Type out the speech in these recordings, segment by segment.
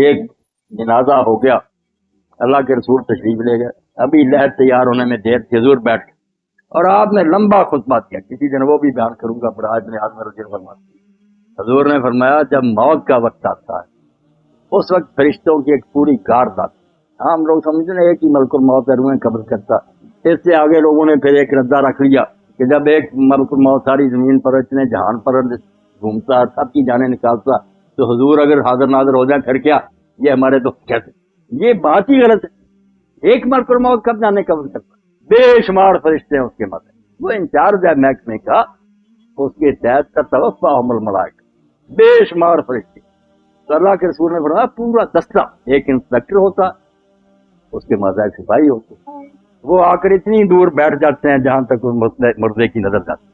ایک جنازہ ہو گیا، اللہ کے رسول تشریف لے گئے، ابھی لہر تیار ہونے میں دیر تھی، حضور بیٹھ گئے اور آپ نے لمبا خطبہ کیا، کسی دن وہ بھی بیان کروں گا، بڑا ابن حزم رضی اللہ عنہ۔ حضور نے فرمایا جب موت کا وقت آتا ہے اس وقت فرشتوں کی ایک پوری گارد آتی ہے۔ ہم لوگ سمجھتے ہیں ایک ہی ملک الموت ہے، روحیں قبض کرتا، اس سے آگے لوگوں نے پھر ایک ردہ رکھ لیا کہ جب ایک ملک الموت ساری زمین پر اتنے جہان پر گھومتا، سب کی جانیں نکالتا، تو حضور اگر حاضر ناظر ہو جائے پھر کیا؟ یہ ہمارے تو کہتے، یہ بات ہی غلط ہے۔ ایک ملک الموت کب جانے قبض کرتا؟ بے شمار فرشتے ہیں اس کے ماتھے، وہ انچارج ہے محکمے کا، اس کے تحت کا توفاہم الملائکہ، بے شمار فرشتے۔ تو اللہ کے رسول نے فرمایا پورا دستہ، ایک انسپیکٹر ہوتا، اس کے ماتحت ایک سپاہی ہوتے، وہ آ کر اتنی دور بیٹھ جاتے ہیں جہاں تک مردے کی نظر جاتی،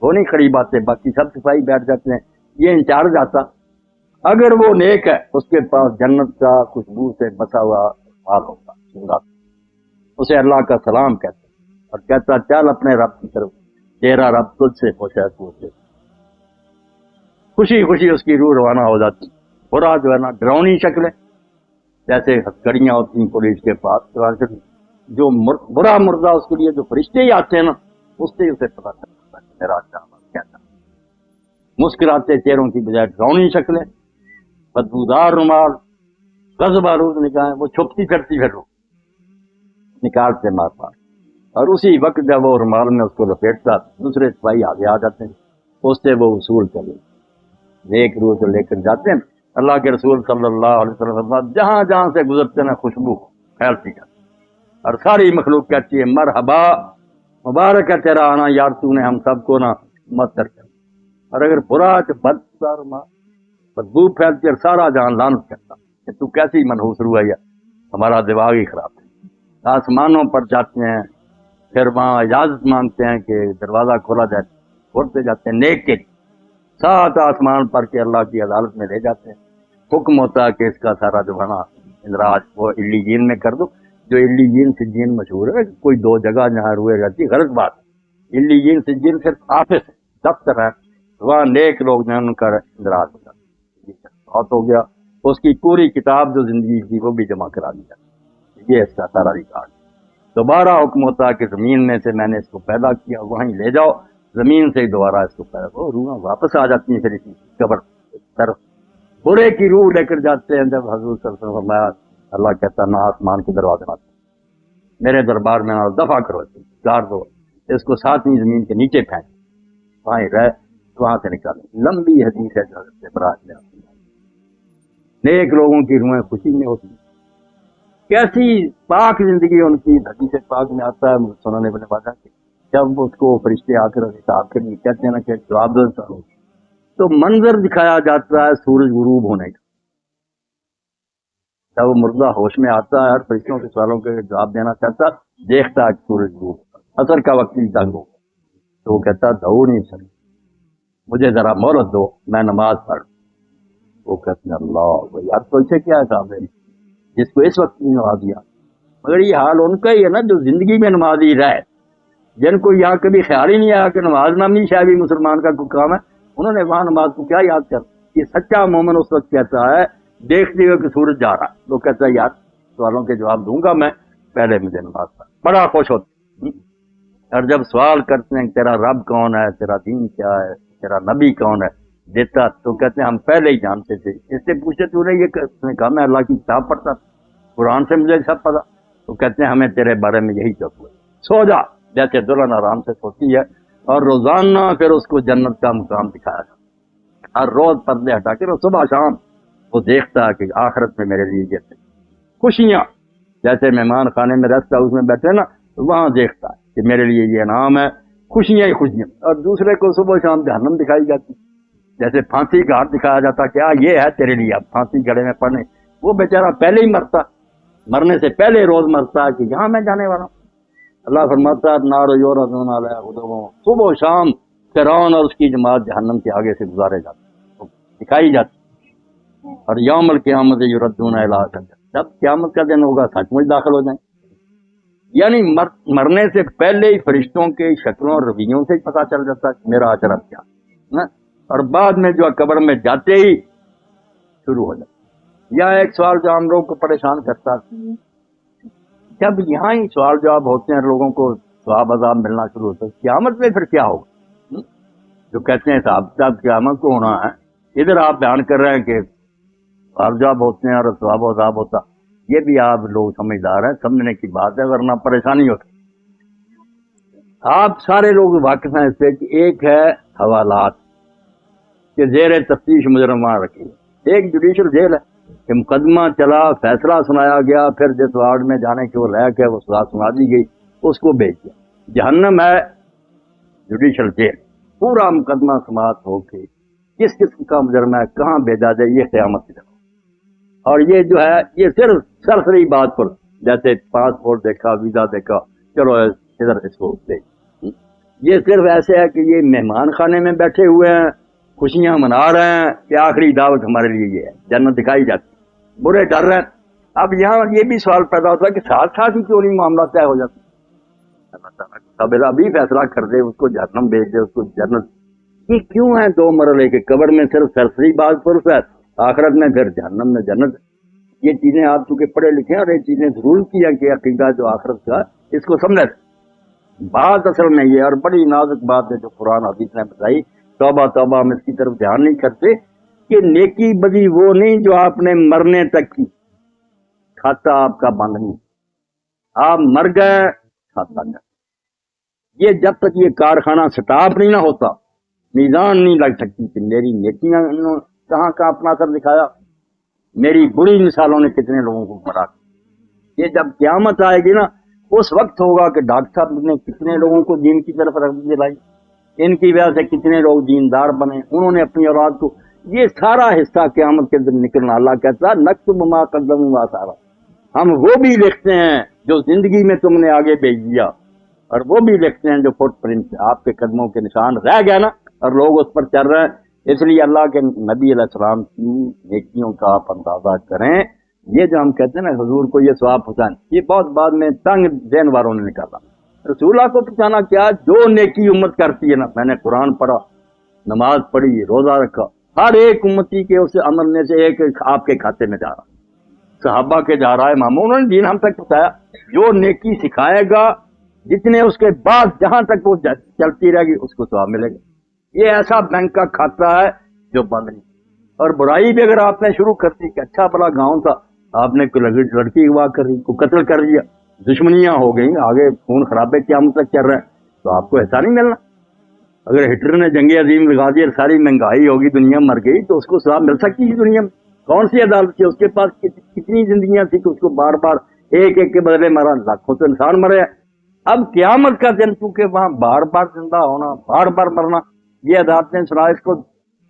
وہ نہیں کھڑی باتیں، باقی سب سپاہی بیٹھ جاتے ہیں۔ یہ انچارج آتا، اگر وہ نیک ہے اس کے پاس جنت کا خوشبو سے بسا ہوا مال ہوتا، اسے اللہ کا سلام کہتے اور کہتا چل اپنے رب کی طرف، تیرا رب تجھ سے خوش ہے، تو اسے خوشی خوشی اس کی روح روانہ ہو جاتی۔ برا جو ہے نا ڈراؤنی شکلیں جیسے ہتھکڑیاں ہوتی ہیں پولیس کے پاس، جو برا مردہ اس کے لیے جو فرشتے ہی آتے ہیں نا، اس سے اسے پتا چلتا ہے میرا کہتا، مسکراتے چہروں کی بجائے ڈراؤنی شکلیں، بدبودار رومال، غضب آلود نگاہیں، وہ چھپتی پھرتی پھر نکالتے مار پار، اور اسی وقت جب وہ رومال میں اس کو لپیٹتا دوسرے سپاہی آگے آ جاتے ہیں، اس سے وہ وصول کر لیتے، ایک روح سے لے کر جاتے ہیں۔ اللہ کے رسول صلی اللہ علیہ وسلم جہاں جہاں سے گزرتے ہیں خوشبو پھیلتی جاتی، اور ساری مخلوق کہتی ہے مرحبا، مبارک ہے تیرا آنا یار، تو نے ہم سب کو نا متر کر۔ اور اگر برا بدبو پھیلتی اور سارا جہان لعنت کرتا کہ تو کیسی منحوس روح ہے، ہمارا دماغ ہی خراب ہے۔ آسمانوں پر جاتے ہیں، پھر وہاں اجازت مانگتے ہیں کہ دروازہ کھولا جائے، کھولتے جاتے ہیں، نیک کے 7 آسمان پر کے اللہ کی عدالت میں لے جاتے ہیں، حکم ہوتا ہے کہ اس کا سارا جو ہے نا اندراج وہ علیین میں کر دو۔ جو علیین سجین مشہور ہے، کوئی 2 جگہ جہاں روئے رہتی، غلط بات ہے۔ علیین سجین صرف آفس دفتر ہے، وہاں نیک لوگ جو ان کا اندراج ہوتا ہے، بہت ہو گیا، اس کی پوری کتاب جو زندگی کی وہ بھی جمع کرا دیا، یہ اس کا سارا ریکارڈ۔ دوبارہ حکم ہوتا ہے کہ زمین میں سے میں نے اس کو پیدا کیا، وہیں لے جاؤ، زمین سے ہی دوبارہ اس کو پیدا کرو، روحیں واپس آ جاتی ہیں پھر اسی قبر طرف۔ برے کی روح لے کر جاتے ہیں، جب حضور صلی اللہ علیہ وسلم فرمایا، اللہ کہتا نہ آسمان کے دروازے مت، میرے دربار میں نہ دفع کرو، گار دو، اس کو 7ویں زمین کے نیچے پھینک، وہاں رہ، وہاں سے نکالیں۔ لمبی حدیث ہے جو حضرت براہ نے آتی ہے۔ نیک لوگوں کی روحیں خوشی میں ہوتی ہیں، کیسی پاک زندگی ان کی، حدیث پاک میں آتا ہے سنن ابن ماجہ کہ جب اس کو فرشتے آ کر حساب کے لیے کہتے ہیں نا کہ جواب دو انسانوں، تو منظر دکھایا جاتا ہے سورج غروب ہونے کا۔ جب وہ مردہ ہوش میں آتا ہے اور فرشتوں کے سوالوں کے جواب دینا چاہتا، دیکھتا ہے کہ سورج غروب، عصر کا وقت بھی تنگ ہو، تو وہ کہتا دعو نہیں سر، مجھے ذرا مہلت دو، میں نماز پڑھ۔ وہ کہتے ہیں اللہ یار تو اسے کیا حساب ہے جس کو اس وقت نہیں نماز دیا؟ مگر یہ حال ان کا ہی ہے نا جو زندگی میں نمازی رہے، جن کو یہاں کبھی خیال ہی نہیں آیا کہ نماز نامی شاید بھی مسلمان کا کوئی کام ہے، انہوں نے وہاں نماز کو کیا یاد کر۔ یہ سچا مومن اس وقت کہتا ہے دیکھتے ہوئے کہ سورج جا رہا، تو کہتا ہے یار سوالوں کے جواب دوں گا میں، پہلے مجھے نماز پڑھ، بڑا خوش ہوتا۔ اور جب سوال کرتے ہیں تیرا رب کون ہے، تیرا دین کیا ہے، تیرا نبی کون ہے، دیتا تو کہتے ہیں ہم پہلے ہی جانتے تھے، اس سے پوچھے تو نے یہ کہا میں اللہ کی کتاب پڑھتا تھا، قرآن سے مجھے سب پتا، تو کہتے ہیں ہمیں تیرے بارے میں یہی چپ ہوا، سو جا، جیسے دلہن آرام سے سوتی ہے، اور روزانہ پھر اس کو جنت کا مقام دکھایا جاتا، ہر روز پردے ہٹا کے صبح شام وہ دیکھتا ہے کہ آخرت میں میرے لیے یہ خوشیاں، جیسے مہمان خانے میں ریسٹ ہاؤس میں بیٹھے نا، وہاں دیکھتا ہے کہ میرے لیے یہ انعام ہے، خوشیاں ہی خوشیاں، اور دوسرے کو صبح شام جہنم دکھائی جاتی، جیسے پھانسی گھاٹ دکھایا جاتا کیا یہ ہے تیرے لیے، اب پھانسی گڑے میں پڑنے، وہ بیچارہ پہلے ہی مرتا، مرنے سے پہلے روز مرتا کہ یہاں میں جانے والا ہوں۔ اللہ فرماتا ہے نار یعرضون علیہا غدوا، صبح و شام فرعون اور اس کی جماعت جہنم کے آگے سے گزارے جاتے، دکھائی جاتی، اور یوم القیامت یردون الی الجنہ، جب قیامت کا دن ہوگا سچ مچ داخل ہو جائیں۔ یعنی مرنے سے پہلے ہی فرشتوں کے شکلوں اور رویوں سے پتہ چل جاتا ہے میرا اجر کیا، اور بعد میں جو قبر میں جاتے ہی شروع ہو جاتا یا ایک سوال جو ہم لوگوں کو پریشان کرتا ہے، جب یہاں ہی سوال جواب ہوتے ہیں لوگوں کو ثواب عذاب ملنا شروع ہوتا ہے، قیامت میں پھر کیا ہوگا؟ جو کہتے ہیں صاحب صاحب قیامت کو ہونا ہے، ادھر آپ بیان کر رہے ہیں کہ سوال جواب ہوتے ہیں اور ثواب و عذاب ہوتا، یہ بھی آپ لوگ سمجھدار ہیں، سمجھنے کی بات ہے، ورنہ پریشانی ہوتی۔ آپ سارے لوگ واقف ہیں اس سے کہ ایک ہے حوالات کہ زیر تفتیش مجرم وہاں رکھے، ایک جوڈیشل جیل ہے کہ مقدمہ چلا، فیصلہ سنایا گیا، پھر جس وارڈ میں جانے کے وہ لائق ہے وہ سزا سنا دی گئی، اس کو بھیج دیا۔ جہنم ہے جوڈیشل جیل، پورا مقدمہ سماعت ہو کے کس قسم کا مجرم ہے کہاں بھیجا جائے، یہ قیامت کی طرف۔ اور یہ جو ہے یہ صرف سرسری بات پر، جیسے پاسپورٹ دیکھا، ویزا دیکھا، چلو ادھر اس کو دے، یہ صرف ایسے ہے کہ یہ مہمان خانے میں بیٹھے ہوئے ہیں، خوشیاں منا رہے ہیں کہ آخری دعوت ہمارے لیے یہ ہے، جنت دکھائی جاتی، برے ڈر رہے ہیں۔ اب یہاں یہ بھی سوال پیدا ہوتا ہے کہ ساتھ ساتھ ہی کیوں نہیں معاملہ طے ہو جاتا؟ اللہ تعالیٰ اب ابھی فیصلہ کر دے، اس کو جہنم بھیج دے، اس کو جنت۔ یہ کیوں ہے دو مرحلے کے؟ قبر میں صرف سرسری بات پر ہے، آخرت میں پھر جہنم میں جنت۔ یہ چیزیں آپ چونکہ پڑھے لکھے ہیں اور یہ چیزیں ضرور کی ہیں کہ عقیدہ جو آخرت کا اس کو سمجھے۔ بات اصل میں یہ، اور بڑی نازک بات ہے جو قرآن حدیث نے بتائی، توبہ توبہ ہم اس کی طرف دھیان نہیں کرتے کہ نیکی بدی وہ نہیں جو آپ نے مرنے تک کی، کھاتا آپ کا بند نہیں، آپ مر گئے کھاتا نہیں۔ یہ جب تک یہ کارخانہ سٹاپ نہیں نہ ہوتا، میزان نہیں لگ سکتی کہ میری نیکیاں کہاں کا اپنا اثر دکھایا، میری بری مثالوں نے کتنے لوگوں کو مرا۔ یہ جب قیامت آئے گی نا، اس وقت ہوگا کہ ڈاکٹر صاحب نے کتنے لوگوں کو دین کی طرف رغبت دلائی، ان کی وجہ سے کتنے لوگ دیندار بنے، انہوں نے اپنی اولاد کو، یہ سارا حصہ قیامت کے دن نکلنا۔ اللہ کہتا ہے نکتب ما قدموا وآثارا، ہم وہ بھی لکھتے ہیں جو زندگی میں تم نے آگے بھیج دیا، اور وہ بھی لکھتے ہیں جو فٹ پرنٹ آپ کے قدموں کے نشان رہ گیا نا، اور لوگ اس پر چل رہے ہیں۔ اس لیے اللہ کے نبی علیہ السلام کی نیکیوں کا آپ اندازہ کریں۔ یہ جو ہم کہتے ہیں نا حضور کو یہ ثواب پہنچان، یہ بہت بعد میں تنگ ذہن والوں نے نکالا۔ رسول اللہ کو پہچانا کیا؟ جو نیکی امت کرتی ہے نا، میں نے قرآن پڑھا، نماز پڑھی، روزہ رکھا، ہر ایک امتی کے اس عمل میں سے ایک آپ کے کھاتے میں جا رہا، صحابہ کے جا رہا ہے، اماموں، انہوں نے دین ہم تک پہنچایا۔ جو نیکی سکھائے گا، جتنے اس کے بعد جہاں تک وہ چلتی رہے گی اس کو ثواب ملے گا۔ یہ ایسا بینک کا کھاتا ہے جو بند نہیں۔ اور برائی بھی اگر آپ نے شروع کر دی کہ اچھا بڑا گاؤں تھا، آپ نے کوئی لڑکی اغوا کر دی، کوئی قتل کر دیا، دشمنیاں ہو گئیں، آگے خون خرابے قیامت تک چل رہے ہیں، تو آپ کو ایسا نہیں ملنا۔ اگر ہٹلر نے جنگ عظیم لگا دی اور ساری مہنگائی ہوگی، دنیا مر گئی، تو اس کو ثواب مل سکتی ہے دنیا میں؟ کون سی عدالت تھی؟ اس کے پاس کتنی زندگیاں تھی کہ اس کو بار بار ایک ایک کے بدلے مرا، لاکھوں تو انسان مرے ہیں۔ اب قیامت کا دن چونکہ وہاں بار بار زندہ ہونا، بار بار مرنا، یہ عدالتیں سنا اس کو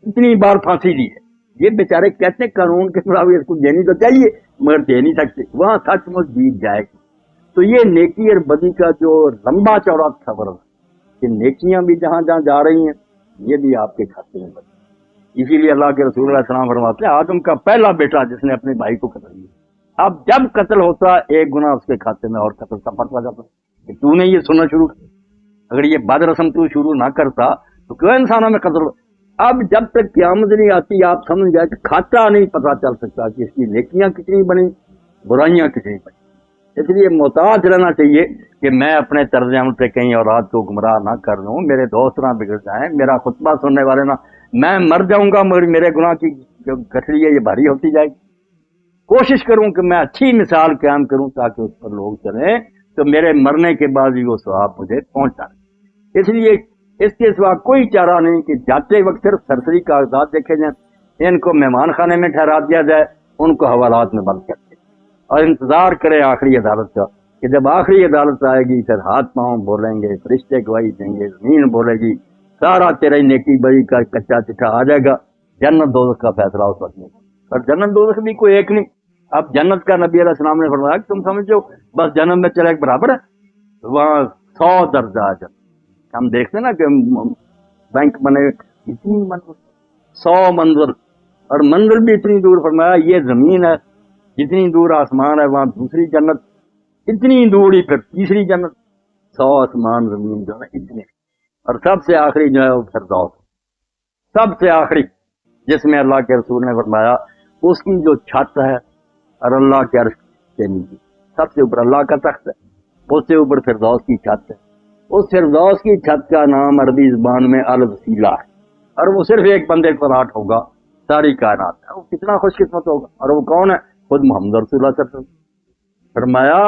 اتنی بار پھانسی دی ہے۔ یہ بیچارے کہتے ہیں قانون کے خلاف اس کو دینی تو چاہیے مگر دے نہیں سکتے، وہاں سچ مچ جیت جائے گی۔ تو یہ نیکی اور بدی کا جو لمبا چوڑا خبر ہے کہ نیکیاں بھی جہاں جہاں جا رہی ہیں، یہ بھی آپ کے کھاتے میں بدی۔ اسی لیے اللہ کے رسول علیہ السلام فرماتے ہیں آدم کا پہلا بیٹا جس نے اپنے بھائی کو قتل کیا، اب جب قتل ہوتا ایک گناہ اس کے کھاتے میں اور قتل کا پڑتا جاتا کہ تو نے یہ سننا شروع کیا، اگر یہ بد رسم تو شروع نہ کرتا تو کیوں انسانوں میں قتل ہو؟ اب جب تک قیامت نہیں آتی آپ سمجھ جائے کہ کھاتا نہیں پتا چل سکتا کہ اس کی نیکیاں کتنی بنی، برائیاں کتنی بنی۔ اس لیے محتاط رہنا چاہیے کہ میں اپنے طرز عمل سے کہیں اولاد کو گمراہ نہ کر لوں، میرے دوست نہ بگڑ جائیں، میرا خطبہ سننے والے نہ، میں مر جاؤں گا مگر میرے گناہ کی جو گٹھڑی ہے یہ بھاری ہوتی جائے گی۔ کوشش کروں کہ میں اچھی مثال قائم کروں تاکہ اس پر لوگ چلیں تو میرے مرنے کے بعد بھی وہ ثواب مجھے پہنچ جائے۔ اس لیے اس کے سوا کوئی چارہ نہیں کہ جاتے وقت صرف سرسری کاغذات دیکھے جائیں، ان کو مہمان خانے میں ٹھہرا دیا جائے، ان کو حوالات میں بند کر دیں اور انتظار کریں آخری عدالت کا کہ جب آخری عدالت آئے گی پھر ہاتھ پاؤں بولیں گے، فرشتے گواہی دیں گے، زمین بولے گی، سارا تیرے نیکی بڑی کا کچا چٹا آ جائے گا، جنت دوزخ کا فیصلہ اس وقت میں۔ اور جنت دوزخ بھی کوئی ایک نہیں، اب جنت کا نبی علیہ السلام نے فرمایا کہ تم سمجھو بس جنت میں چلے ایک برابر ہے، وہاں 100 درجہ جنت۔ ہم دیکھتے ہیں نا کہ بینک بنے اتنی منزل، 100 منزل، اور منزل بھی اتنی دور، فرمایا یہ زمین ہے جتنی دور آسمان ہے وہاں دوسری جنت، اتنی دور ہی پھر تیسری جنت، 100 آسمان زمین جو ہے اتنے، اور سب سے آخری جو ہے وہ فردوس، سب سے آخری، جس میں اللہ کے رسول نے فرمایا اس کی جو چھت ہے اور اللہ کے عرش سے نیچے سب سے اوپر اللہ کا تخت ہے، اس سے اوپر فردوس کی چھت ہے۔ اس فردوس کی چھت کا نام عربی زبان میں الوسیلہ ہے، اور وہ صرف ایک بندے کو الاٹ ہوگا ساری کائنات میں۔ وہ کتنا خوش قسمت ہوگا، اور وہ کون ہے؟ خود محمد رسول اللہ صلی اللہ علیہ وسلم۔ فرمایا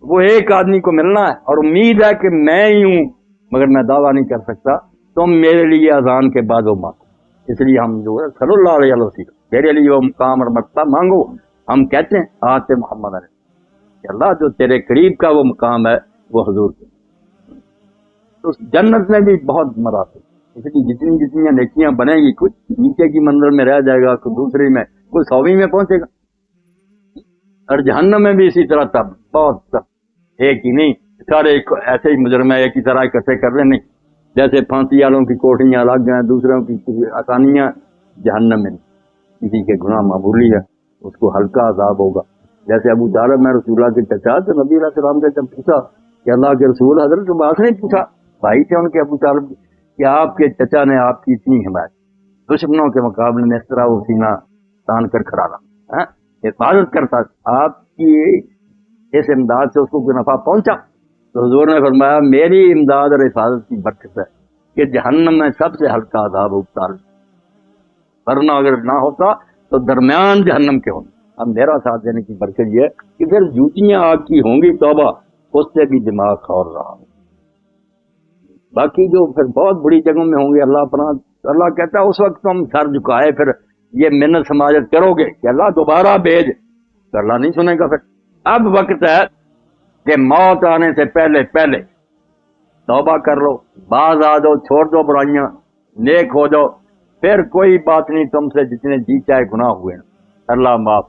وہ ایک آدمی کو ملنا ہے، اور امید ہے کہ میں ہی ہوں، مگر میں دعویٰ نہیں کر سکتا، تم میرے لیے اذان کے بعد وہ مانگو۔ اس لیے ہم جو ہے صلی اللہ علیہ وسلم میرے لیے وہ مقام اور مرتبہ مانگو۔ ہم کہتے ہیں آتے محمد علیہ کہ اللہ جو تیرے قریب کا وہ مقام ہے وہ حضور کے۔ تو جنت میں بھی بہت مراتب، اس لیے جتنی جتنی نیکیاں بنے گی، کچھ نیچے کی منزل میں رہ جائے گا، کوئی دوسری میں، کوئی 100ویں میں پہنچے گا، اور جہنم میں بھی اسی طرح تب بہت تب ایک ہی نہیں، سارے ایسے ہی مجرم ایک ہی طرح اکٹھے کر لیں نہیں، جیسے پھانسی والوں کی کوٹھیاں الگ ہیں، دوسروں کی آسانیاں، جہنم میں کسی کے گناہ معمولی ہے اس کو ہلکا عذاب ہوگا۔ جیسے ابو طالب میں رسول اللہ کے چچا، تو نبی علیہ السلام سے جب پوچھا کہ اللہ کے رسول، حضرت عباس نے پوچھا، بھائی تھے ان کے ابو طالب کہ آپ کے چچا نے آپ کی اتنی حمایت، دشمنوں کے مقابلے میں اس طرح وہ سینہ تان کر کھڑا رہا، حفاظت کرتا، آپ کی اس امداد سے اس کو کوئی نفع پہنچا؟ تو حضور نے فرمایا میری امداد اور حفاظت کی برکت ہے کہ جہنم میں سب سے ہلکا عذاب ابتال، ورنہ اگر نہ ہوتا تو درمیان جہنم کے ہوتے۔ اب میرا ساتھ دینے کی برکت یہ ہے کہ پھر جوتیاں آگ کی ہوں گی، توبہ، اس سے بھی دماغ کھول رہا ہے۔ باقی جو پھر بہت بڑی جگہوں میں ہوں گے، اللہ پناہ، اللہ کہتا ہے اس وقت تم سر جھکائے پھر یہ منت سماجت کرو گے کہ اللہ دوبارہ بھیج، تو اللہ نہیں سنے گا۔ پھر اب وقت ہے کہ موت آنے سے پہلے پہلے توبہ کر لو، باز آ جاؤ، چھوڑ دو برائیاں، نیک ہو جاؤ، پھر کوئی بات نہیں، تم سے جتنے جی چاہے گناہ ہوئے اللہ معاف۔